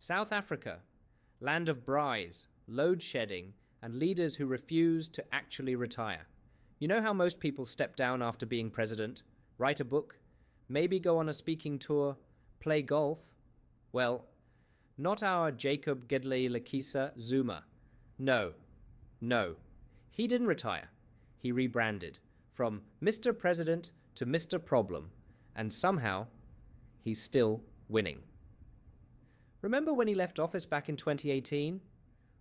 South Africa, land of braais, load shedding, and leaders who refuse to actually retire. You know how most people step down after being president, write a book, maybe go on a speaking tour, play golf? Well, not our Jacob Zuma. No. He didn't retire. He rebranded from Mr. President to Mr. Problem, and somehow he's still winning. Remember when he left office back in 2018?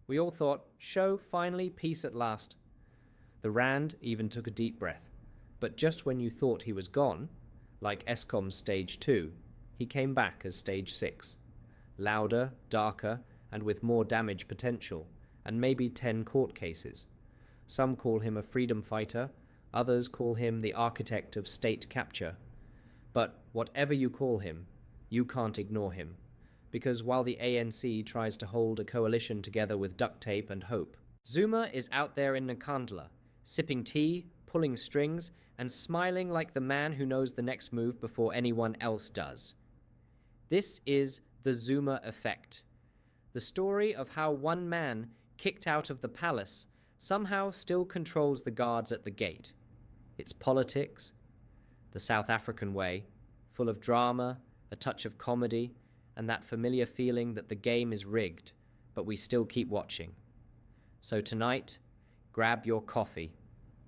We all thought, show, finally, peace at last. The Rand even took a deep breath. But just when you thought he was gone, like Eskom's Stage 2, he came back as Stage 6. Louder, darker, and with more damage potential, and maybe 10 court cases. Some call him a freedom fighter, others call him the architect of state capture. But whatever you call him, you can't ignore him. Because while the ANC tries to hold a coalition together with duct tape and hope, Zuma is out there in Nkandla, sipping tea, pulling strings, and smiling like the man who knows the next move before anyone else does. This is the Zuma Effect, the story of how one man kicked out of the palace somehow still controls the guards at the gate. It's politics, the South African way, full of drama, a touch of comedy, and that familiar feeling that the game is rigged, but we still keep watching. So tonight, grab your coffee,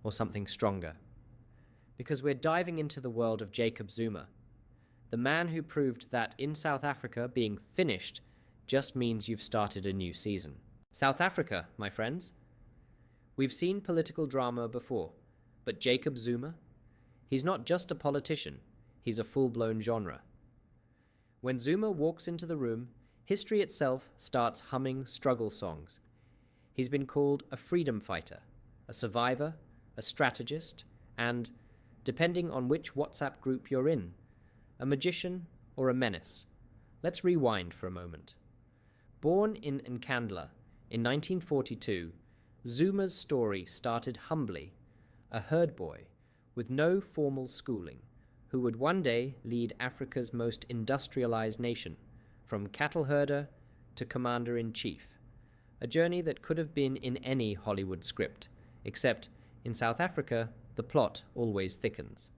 or something stronger, because we're diving into the world of Jacob Zuma, the man who proved that in South Africa being finished just means you've started a new season. South Africa, my friends. We've seen political drama before, but Jacob Zuma, he's not just a politician, he's a full-blown genre. When Zuma walks into the room, history itself starts humming struggle songs. He's been called a freedom fighter, a survivor, a strategist, and, depending on which WhatsApp group you're in, a magician or a menace. Let's rewind for a moment. Born in Nkandla in 1942, Zuma's story started humbly, a herd boy with no formal schooling, who would one day lead Africa's most industrialized nation, from cattle herder to commander-in-chief, a journey that could have been in any Hollywood script, except in South Africa, the plot always thickens.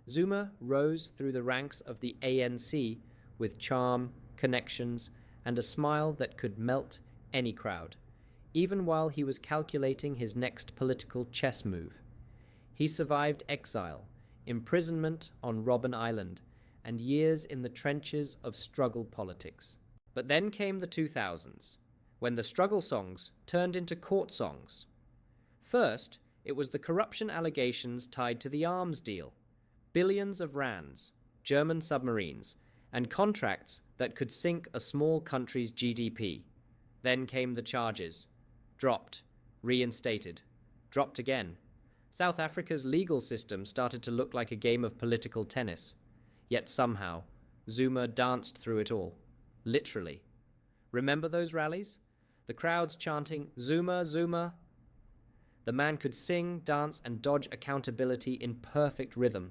Zuma rose through the ranks of the ANC with charm, connections, and a smile that could melt any crowd, even while he was calculating his next political chess move. He survived exile, imprisonment on Robben Island, and years in the trenches of struggle politics. But then came the 2000s, when the struggle songs turned into court songs. First, it was the corruption allegations tied to the arms deal, billions of rands, German submarines, and contracts that could sink a small country's GDP. Then came the charges, dropped, reinstated, dropped again. South Africa's legal system started to look like a game of political tennis. Yet somehow, Zuma danced through it all. Literally. Remember those rallies? The crowds chanting, "Zuma, Zuma." The man could sing, dance, and dodge accountability in perfect rhythm.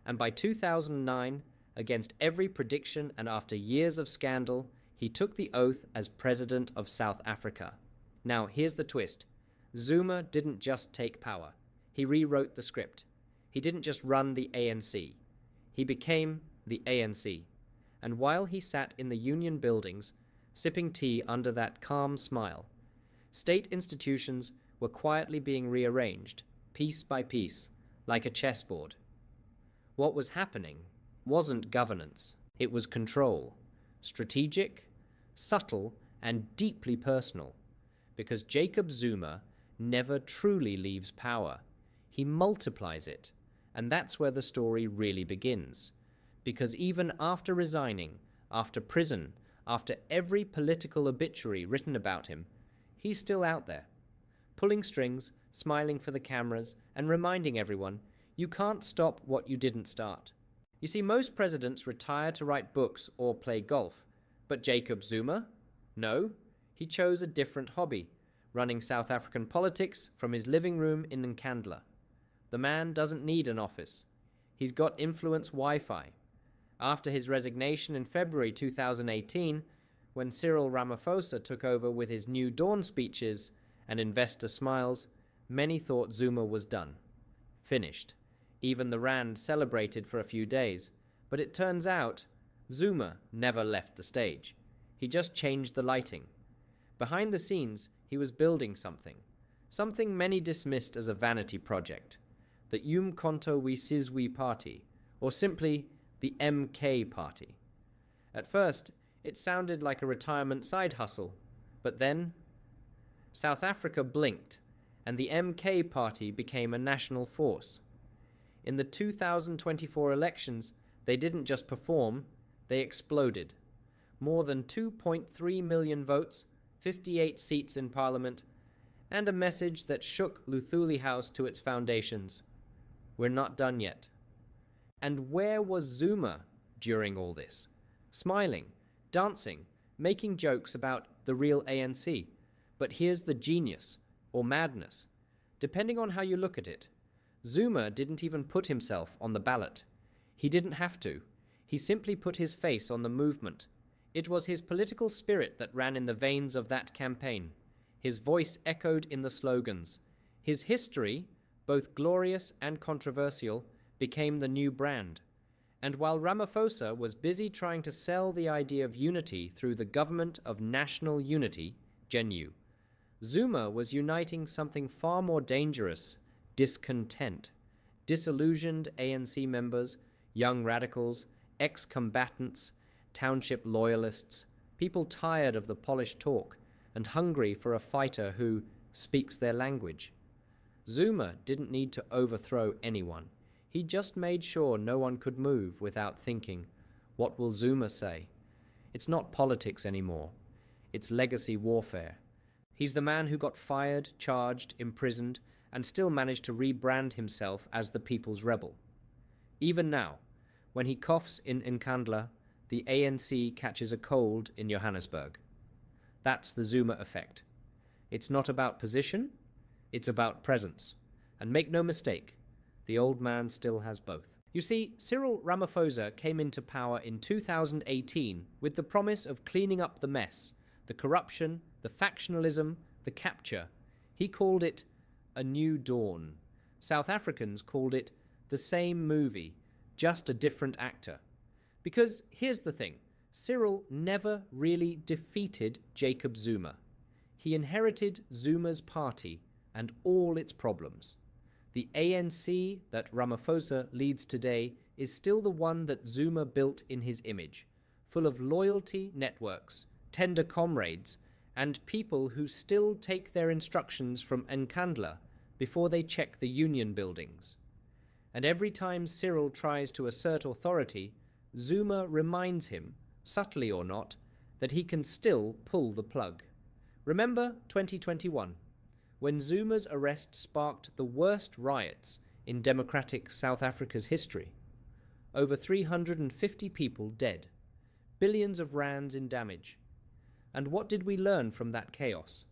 And by 2009, against every prediction and after years of scandal, he took the oath as President of South Africa. Now, here's the twist. Zuma didn't just take power. He rewrote the script. He didn't just run the ANC. He became the ANC. And while he sat in the union buildings, sipping tea under that calm smile, state institutions were quietly being rearranged, piece by piece, like a chessboard. What was happening wasn't governance. It was control. Strategic, subtle, and deeply personal. Because Jacob Zuma never truly leaves power. He multiplies it, and that's where the story really begins. Because even after resigning, after prison, after every political obituary written about him, he's still out there, pulling strings, smiling for the cameras, and reminding everyone, you can't stop what you didn't start. You see, most presidents retire to write books or play golf, but Jacob Zuma? No, he chose a different hobby, running South African politics from his living room in Nkandla. The man doesn't need an office. He's got influence Wi-Fi. After his resignation in February 2018, when Cyril Ramaphosa took over with his New Dawn speeches and investor smiles, many thought Zuma was done, finished. Even the Rand celebrated for a few days, but it turns out Zuma never left the stage. He just changed the lighting. Behind the scenes, he was building something many dismissed as a vanity project, the Umkhonto we Sizwe Party, or simply the MK Party. At first, it sounded like a retirement side hustle, but then South Africa blinked, and the MK Party became a national force. In the 2024 elections, they didn't just perform, they exploded. More than 2.3 million votes, 58 seats in parliament, and a message that shook Luthuli House to its foundations. We're not done yet. And where was Zuma during all this? Smiling, dancing, making jokes about the real ANC. But here's the genius, or madness, depending on how you look at it. Zuma didn't even put himself on the ballot. He didn't have to. He simply put his face on the movement. It was his political spirit that ran in the veins of that campaign. His voice echoed in the slogans. His history, both glorious and controversial, became the new brand. And while Ramaphosa was busy trying to sell the idea of unity through the Government of National Unity, GNU, Zuma was uniting something far more dangerous: discontent. Disillusioned ANC members, young radicals, ex-combatants, township loyalists, people tired of the polished talk and hungry for a fighter who speaks their language. Zuma didn't need to overthrow anyone. He just made sure no one could move without thinking, what will Zuma say? It's not politics anymore. It's legacy warfare. He's the man who got fired, charged, imprisoned, and still managed to rebrand himself as the people's rebel. Even now, when he coughs in Nkandla, the ANC catches a cold in Johannesburg. That's the Zuma effect. It's not about position, it's about presence. And make no mistake, the old man still has both. You see, Cyril Ramaphosa came into power in 2018 with the promise of cleaning up the mess, the corruption, the factionalism, the capture. He called it a new dawn. South Africans called it the same movie, just a different actor. Because here's the thing, Cyril never really defeated Jacob Zuma. He inherited Zuma's party and all its problems. The ANC that Ramaphosa leads today is still the one that Zuma built in his image, full of loyalty networks, tender comrades, and people who still take their instructions from Nkandla before they check the union buildings. And every time Cyril tries to assert authority, Zuma reminds him, subtly or not, that he can still pull the plug. Remember 2021, when Zuma's arrest sparked the worst riots in democratic South Africa's history. Over 350 people dead, billions of rands in damage. And what did we learn from that chaos?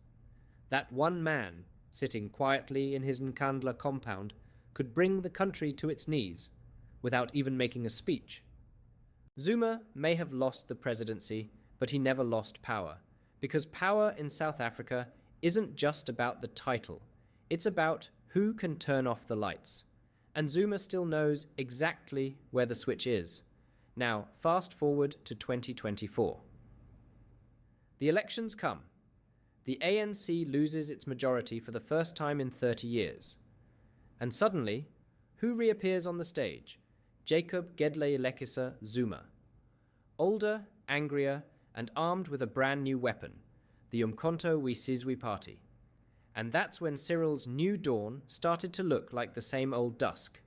That one man, sitting quietly in his Nkandla compound, could bring the country to its knees without even making a speech. Zuma may have lost the presidency, but he never lost power, because power in South Africa isn't just about the title. It's about who can turn off the lights. And Zuma still knows exactly where the switch is. Now, fast forward to 2024. The elections come. The ANC loses its majority for the first time in 30 years. And suddenly, who reappears on the stage? Jacob Zuma. Older, angrier, and armed with a brand new weapon, the Umkhonto we Sizwe Party. And that's when Cyril's new dawn started to look like the same old dusk.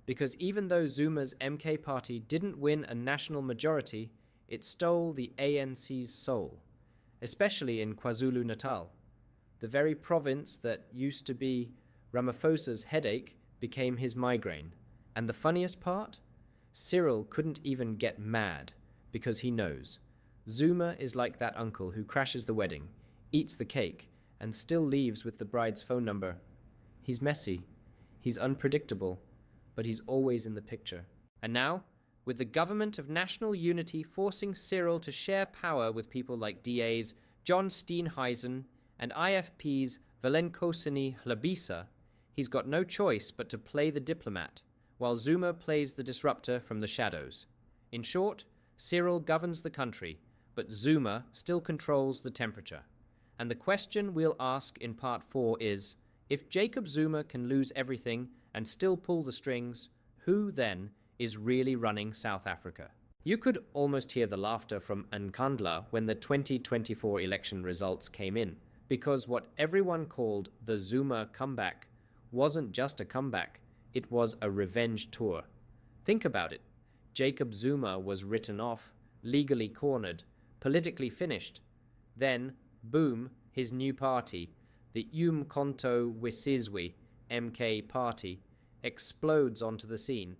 Because even though Zuma's MK Party didn't win a national majority, it stole the ANC's soul, especially in KwaZulu-Natal. The very province that used to be Ramaphosa's headache became his migraine. And the funniest part? Cyril couldn't even get mad, because he knows. Zuma is like that uncle who crashes the wedding, eats the cake, and still leaves with the bride's phone number. He's messy, he's unpredictable, but he's always in the picture. And now, with the government of national unity forcing Cyril to share power with people like DA's John Steenhuisen and IFP's Velenkosini Hlabisa, he's got no choice but to play the diplomat, while Zuma plays the disruptor from the shadows. In short, Cyril governs the country, but Zuma still controls the temperature. And the question we'll ask in part 4 is, if Jacob Zuma can lose everything and still pull the strings, who then is really running South Africa? You could almost hear the laughter from Nkandla when the 2024 election results came in, because what everyone called the Zuma comeback wasn't just a comeback, it was a revenge tour. Think about it. Jacob Zuma was written off, legally cornered, politically finished. Then, boom, his new party, the Umkhonto weSizwe MK party, explodes onto the scene,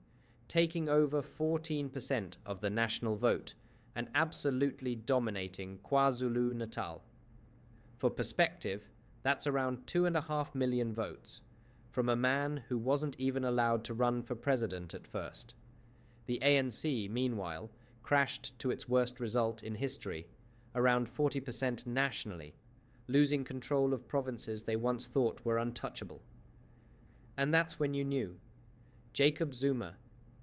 taking over 14% of the national vote and absolutely dominating KwaZulu-Natal. For perspective, that's around 2.5 million votes, from a man who wasn't even allowed to run for president at first. The ANC, meanwhile, crashed to its worst result in history, around 40% nationally, losing control of provinces they once thought were untouchable. And that's when you knew Jacob Zuma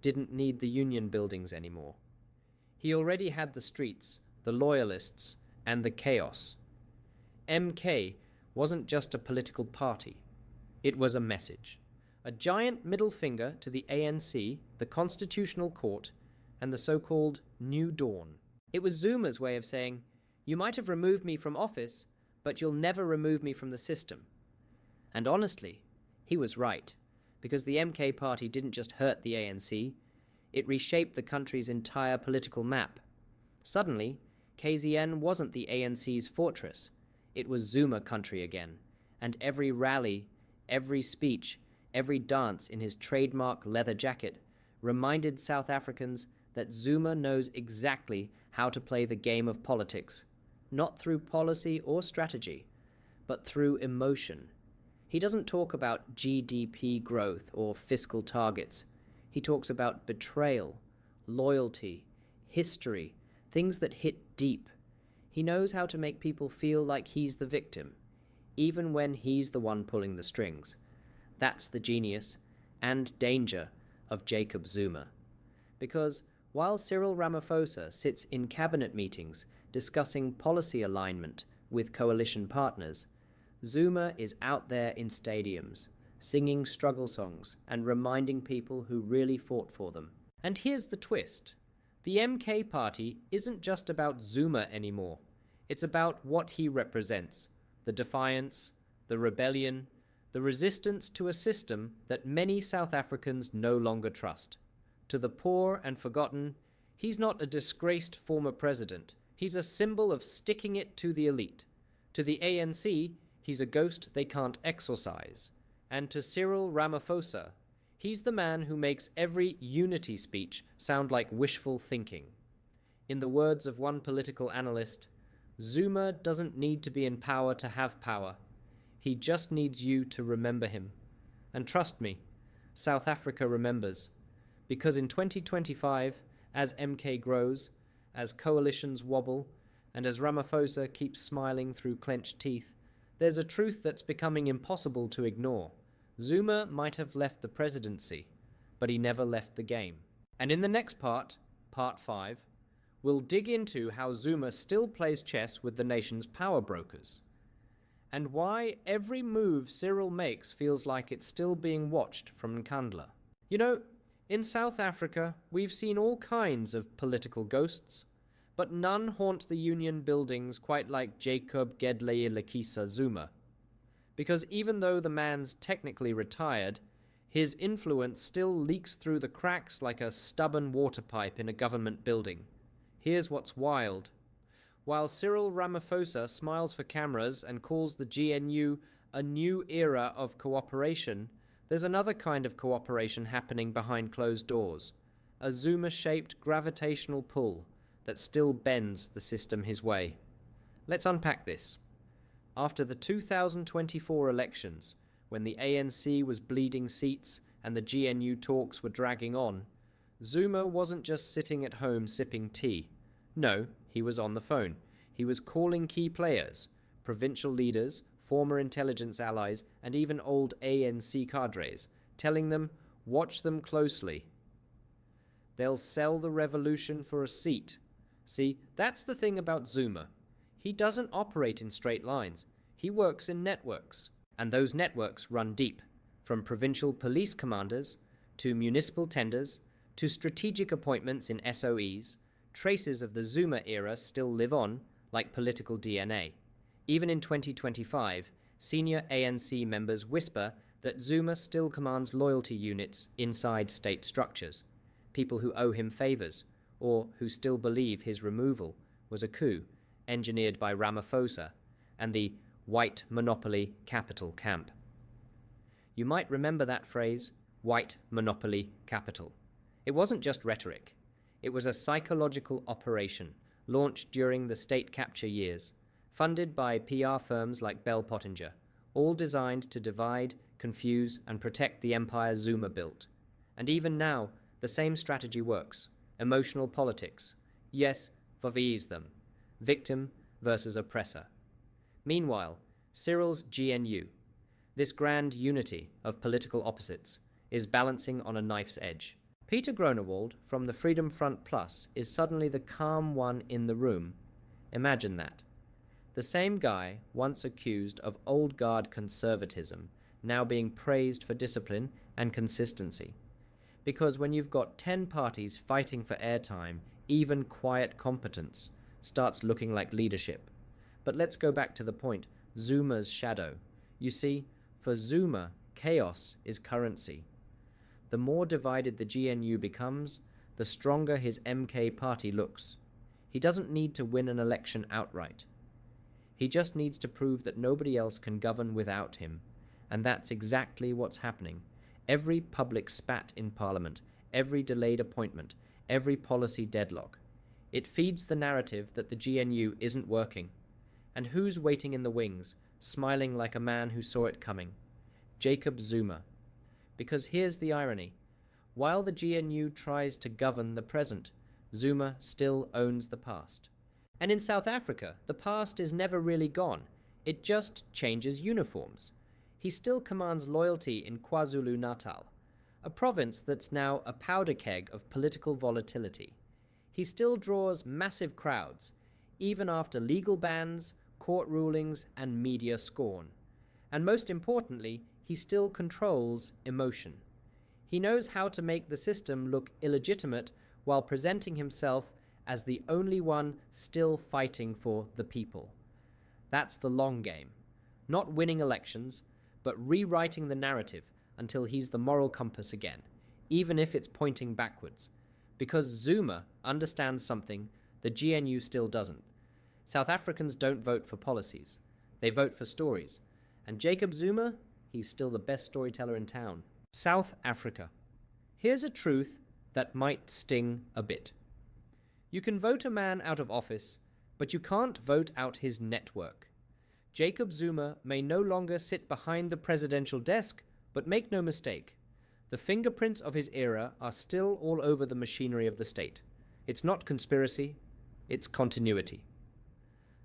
didn't need the union buildings anymore. He already had the streets, the loyalists, and the chaos. MK wasn't just a political party. It was a message. A giant middle finger to the ANC, the Constitutional Court, and the so-called New Dawn. It was Zuma's way of saying, you might have removed me from office, but you'll never remove me from the system. And honestly, he was right, because the MK party didn't just hurt the ANC, it reshaped the country's entire political map. Suddenly, KZN wasn't the ANC's fortress, it was Zuma country again, and every rally, every speech, every dance in his trademark leather jacket reminded South Africans that Zuma knows exactly how to play the game of politics, not through policy or strategy, but through emotion. He doesn't talk about GDP growth or fiscal targets. He talks about betrayal, loyalty, history, things that hit deep. He knows how to make people feel like he's the victim, even when he's the one pulling the strings. That's the genius and danger of Jacob Zuma. Because while Cyril Ramaphosa sits in cabinet meetings discussing policy alignment with coalition partners, Zuma is out there in stadiums, singing struggle songs and reminding people who really fought for them. And here's the twist. The MK party isn't just about Zuma anymore. It's about what he represents, the defiance, the rebellion, the resistance to a system that many South Africans no longer trust. To the poor and forgotten, he's not a disgraced former president. He's a symbol of sticking it to the elite. To the ANC, he's a ghost they can't exorcise. And to Cyril Ramaphosa, he's the man who makes every unity speech sound like wishful thinking. In the words of one political analyst, Zuma doesn't need to be in power to have power. He just needs you to remember him. And trust me, South Africa remembers. Because in 2025, as MK grows, as coalitions wobble, and as Ramaphosa keeps smiling through clenched teeth, there's a truth that's becoming impossible to ignore. Zuma might have left the presidency, but he never left the game. And in the next part, part 5, we'll dig into how Zuma still plays chess with the nation's power brokers, and why every move Cyril makes feels like it's still being watched from Nkandla. You know, in South Africa, we've seen all kinds of political ghosts, but none haunt the union buildings quite like Jacob Gedleyihlekisa Zuma. Because even though the man's technically retired, his influence still leaks through the cracks like a stubborn water pipe in a government building. Here's what's wild. While Cyril Ramaphosa smiles for cameras and calls the GNU a new era of cooperation, there's another kind of cooperation happening behind closed doors, a Zuma-shaped gravitational pull that still bends the system his way. Let's unpack this. After the 2024 elections, when the ANC was bleeding seats and the GNU talks were dragging on, Zuma wasn't just sitting at home sipping tea. No, he was on the phone. He was calling key players, provincial leaders, former intelligence allies, and even old ANC cadres, telling them, watch them closely. They'll sell the revolution for a seat. See, that's the thing about Zuma. He doesn't operate in straight lines. He works in networks. And those networks run deep, from provincial police commanders to municipal tenders to strategic appointments in SOEs. Traces of the Zuma era still live on, like political DNA. Even in 2025, senior ANC members whisper that Zuma still commands loyalty units inside state structures, people who owe him favors, or who still believe his removal was a coup engineered by Ramaphosa and the white monopoly capital camp. You might remember that phrase, white monopoly capital. It wasn't just rhetoric. It was a psychological operation launched during the state capture years, funded by PR firms like Bell Pottinger, all designed to divide, confuse, and protect the empire Zuma built. And even now, the same strategy works. Emotional politics. Yes, vavise them. Victim versus oppressor. Meanwhile, Cyril's GNU, this grand unity of political opposites, is balancing on a knife's edge. Peter Gronewald from the Freedom Front Plus is suddenly the calm one in the room. Imagine that. The same guy once accused of old guard conservatism, now being praised for discipline and consistency. Because when you've got 10 parties fighting for airtime, even quiet competence starts looking like leadership. But let's go back to the point, Zuma's shadow. You see, for Zuma, chaos is currency. The more divided the GNU becomes, the stronger his MK party looks. He doesn't need to win an election outright. He just needs to prove that nobody else can govern without him. And that's exactly what's happening. Every public spat in Parliament, every delayed appointment, every policy deadlock. It feeds the narrative that the GNU isn't working. And who's waiting in the wings, smiling like a man who saw it coming? Jacob Zuma. Because here's the irony. While the GNU tries to govern the present, Zuma still owns the past. And in South Africa, the past is never really gone. It just changes uniforms. He still commands loyalty in KwaZulu-Natal, a province that's now a powder keg of political volatility. He still draws massive crowds, even after legal bans, court rulings, and media scorn. And most importantly, he still controls emotion. He knows how to make the system look illegitimate while presenting himself as the only one still fighting for the people. That's the long game. Not winning elections, but rewriting the narrative until he's the moral compass again, even if it's pointing backwards. Because Zuma understands something the GNU still doesn't. South Africans don't vote for policies. They vote for stories. And Jacob Zuma, he's still the best storyteller in town. South Africa. Here's a truth that might sting a bit. You can vote a man out of office, but you can't vote out his network. Jacob Zuma may no longer sit behind the presidential desk, but make no mistake, the fingerprints of his era are still all over the machinery of the state. It's not conspiracy, it's continuity.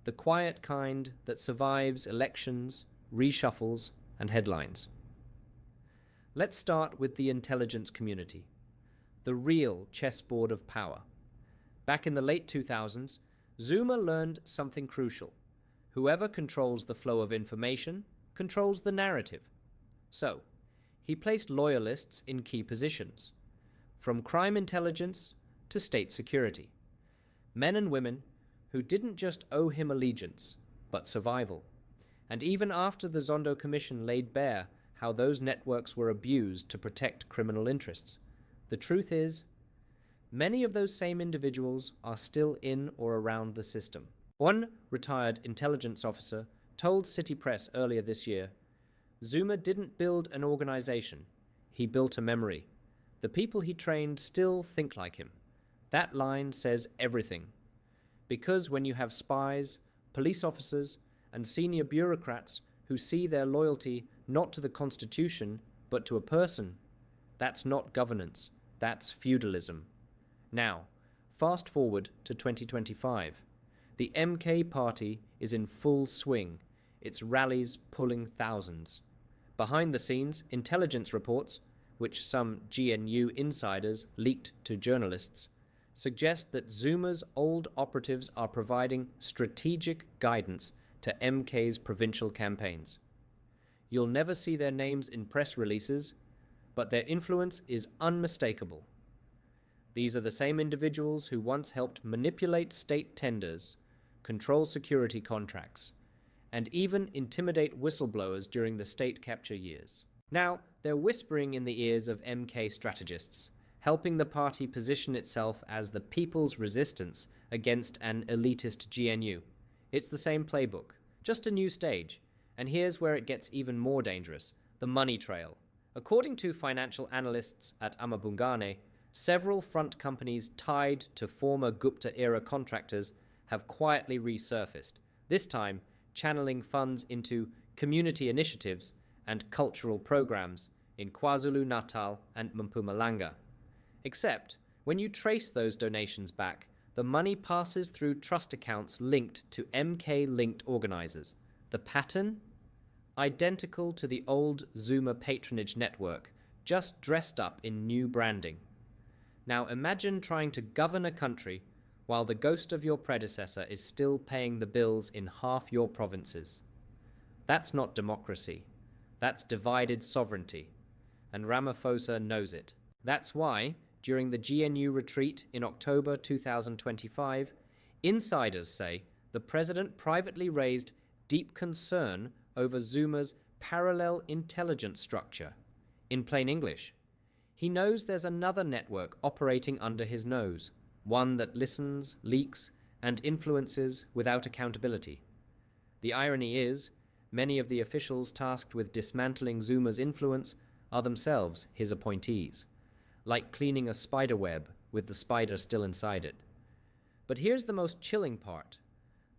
The quiet kind that survives elections, reshuffles, and headlines. Let's start with the intelligence community, the real chessboard of power. Back in the late 2000s, Zuma learned something crucial. Whoever controls the flow of information controls the narrative. So, he placed loyalists in key positions, from crime intelligence to state security. Men and women who didn't just owe him allegiance, but survival. And even after the Zondo Commission laid bare how those networks were abused to protect criminal interests, the truth is, many of those same individuals are still in or around the system. One retired intelligence officer told City Press earlier this year, Zuma didn't build an organization, he built a memory. The people he trained still think like him. That line says everything. Because when you have spies, police officers, and senior bureaucrats who see their loyalty not to the Constitution, but to a person, that's not governance, That's feudalism. Now, fast forward to 2025. The MK party is in full swing, its rallies pulling thousands. Behind the scenes, intelligence reports, which some GNU insiders leaked to journalists, suggest that Zuma's old operatives are providing strategic guidance to MK's provincial campaigns. You'll never see their names in press releases, but their influence is unmistakable. These are the same individuals who once helped manipulate state tenders, control security contracts, and even intimidate whistleblowers during the state capture years. Now, they're whispering in the ears of MK strategists, helping the party position itself as the people's resistance against an elitist GNU. It's the same playbook, just a new stage. And here's where it gets even more dangerous: the money trail. According to financial analysts at Amabungane, several front companies tied to former Gupta-era contractors have quietly resurfaced, this time channeling funds into community initiatives and cultural programs in KwaZulu-Natal and Mpumalanga. Except, when you trace those donations back, the money passes through trust accounts linked to MK-linked organizers. The pattern? Identical to the old Zuma patronage network, just dressed up in new branding. Now imagine trying to govern a country while the ghost of your predecessor is still paying the bills in half your provinces. That's not democracy. That's divided sovereignty. And Ramaphosa knows it. That's why, during the GNU retreat in October 2025, insiders say the president privately raised deep concern over Zuma's parallel intelligence structure. In plain English, he knows there's another network operating under his nose, one that listens, leaks, and influences without accountability. The irony is, many of the officials tasked with dismantling Zuma's influence are themselves his appointees, like cleaning a spider web with the spider still inside it. But here's the most chilling part.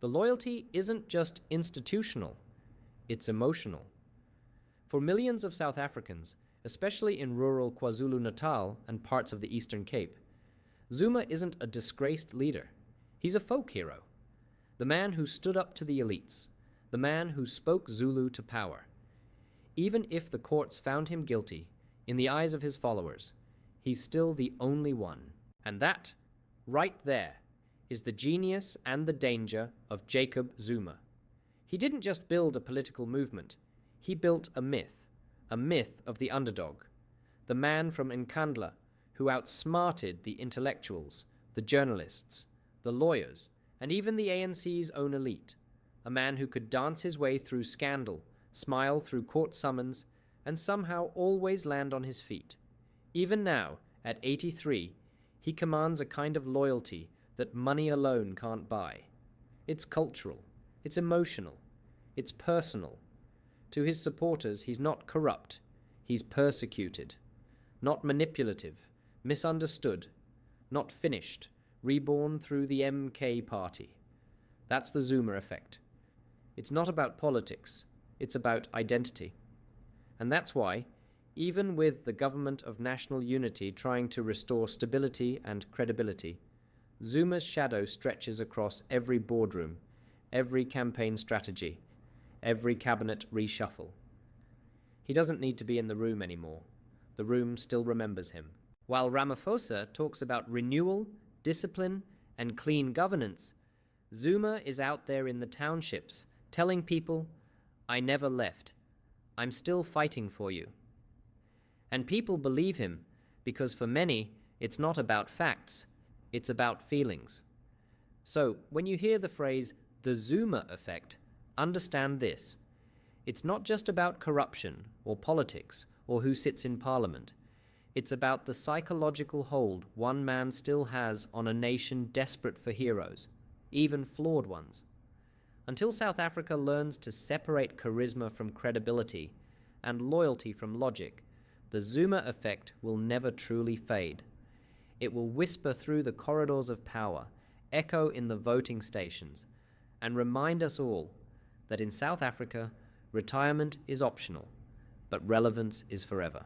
The loyalty isn't just institutional, it's emotional. For millions of South Africans, especially in rural KwaZulu-Natal and parts of the Eastern Cape, Zuma isn't a disgraced leader. He's a folk hero. The man who stood up to the elites. The man who spoke Zulu to power. Even if the courts found him guilty, in the eyes of his followers, he's still the only one. And that, right there, is the genius and the danger of Jacob Zuma. He didn't just build a political movement. He built a myth of the underdog, the man from Nkandla who outsmarted the intellectuals, the journalists, the lawyers, and even the ANC's own elite, a man who could dance his way through scandal, smile through court summons, and somehow always land on his feet. Even now, at 83, he commands a kind of loyalty that money alone can't buy. It's cultural, it's emotional, it's personal. To his supporters, he's not corrupt, he's persecuted, not manipulative, misunderstood, not finished, reborn through the MK party. That's the Zuma effect. It's not about politics, it's about identity. And that's why, even with the government of national unity trying to restore stability and credibility, Zuma's shadow stretches across every boardroom, every campaign strategy, every cabinet reshuffle. He doesn't need to be in the room anymore. The room still remembers him. While Ramaphosa talks about renewal, discipline, and clean governance, Zuma is out there in the townships telling people, "I never left. I'm still fighting for you." And people believe him because for many, it's not about facts, it's about feelings. So when you hear the phrase, the Zuma effect, understand this. It's not just about corruption or politics or who sits in parliament. It's about the psychological hold one man still has on a nation desperate for heroes, even flawed ones. Until South Africa learns to separate charisma from credibility and loyalty from logic, the Zuma effect will never truly fade. It will whisper through the corridors of power, echo in the voting stations, and remind us all that in South Africa, retirement is optional, but relevance is forever.